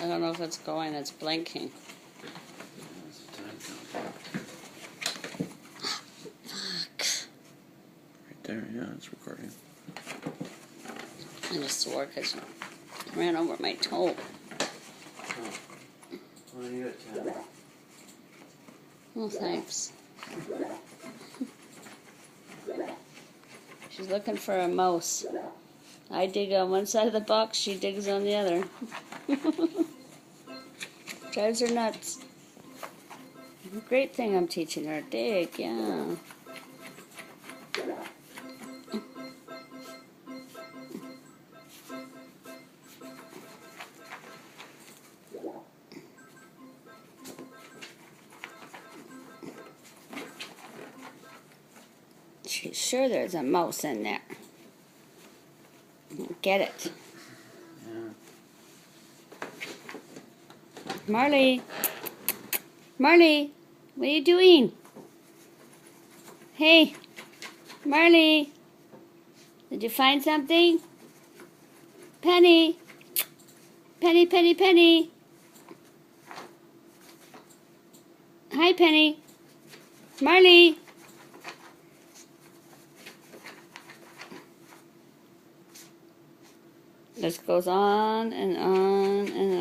I don't know if it's going. It's blinking. Fuck. Right there, yeah, it's recording. I just swore because I ran over my toe. Well, you got 10. Well, thanks. She's looking for a mouse. I dig on one side of the box, she digs on the other. Drives her nuts. Great thing I'm teaching her. Dig, yeah. She's sure there's a mouse in there. Get it. Yeah. Marley. Marley, what are you doing? Hey, Marley. Did you find something? Penny. Penny, Penny, Penny. Hi, Penny. Marley. This goes on and on and